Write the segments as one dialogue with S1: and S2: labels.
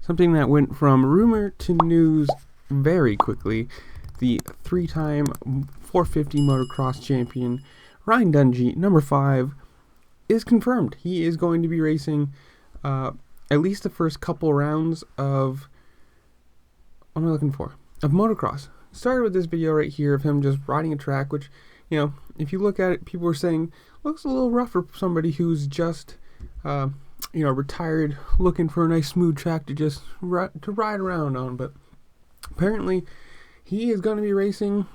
S1: something that went from rumor to news very quickly. The three-time 450 motocross champion, Ryan Dungey, number 5, is confirmed. He is going to be racing at least the first couple rounds of, what am I looking for? Of motocross. Started with this video right here of him just riding a track, which, you know, if you look at it, people are saying looks a little rough for somebody who's just, retired, looking for a nice smooth track to just ride around on. But apparently, he is going to be racing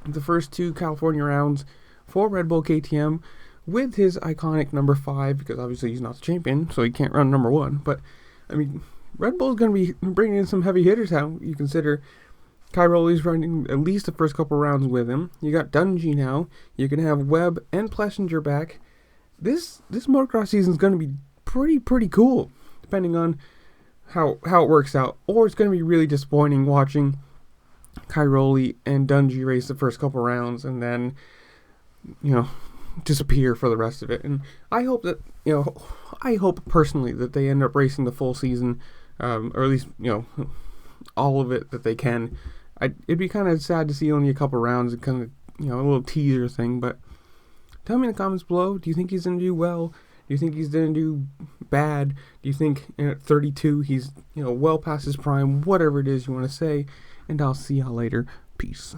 S1: the first 2 California rounds for Red Bull KTM with his iconic number 5, because obviously he's not the champion, so he can't run number 1. But I mean, Red Bull's going to be bringing in some heavy hitters. How you consider Cairoli's running at least the first couple rounds with him. You got Dungey now. You can have Webb and Plessinger back. This motocross season is going to be pretty cool, depending on how it works out. Or it's going to be really disappointing watching Cairoli and Dungey race the first couple rounds and then, disappear for the rest of it. And I hope that, I hope personally that they end up racing the full season, or at least, all of it that they can. It'd be kind of sad to see only a couple rounds and kind of, a little teaser thing. But tell me in the comments below, do you think he's going to do well? Do you think he's going to do bad? Do you think at 32 he's, well past his prime? Whatever it is you want to say. And I'll see y'all later. Peace.